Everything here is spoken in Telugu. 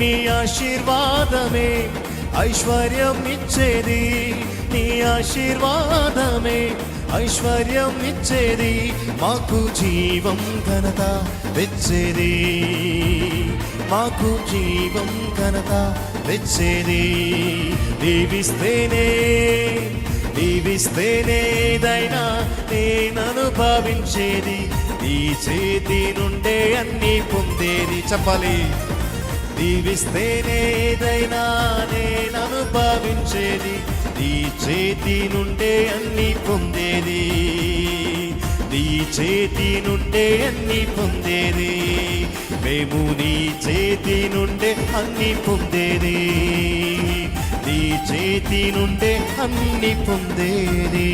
నీ ఆశీర్వాదమే ఐశ్వర్యం ఇచ్చేది, నీ ఆశీర్వాదమే ఐశ్వర్యం ఇచ్చేది, మాకు జీవం ఘనత తెచ్చేది, మాకు జీవం ఘనత తెచ్చేది. దీవిస్తేనే దైనా నేను అనుభవించేది, నీ చేతి నుండే అన్ని పొందేది. చెప్పాలి. దీవిస్తేనే దైనా నేను అనుభవించేది, నీ చేతి నుండే అన్ని పొందేది, నీ చేతి నుండే అన్ని పొందేది. మేము నీ చేతి నుండే అన్ని పొందేది, నీ చేతి నుండే అన్ని పొందేది.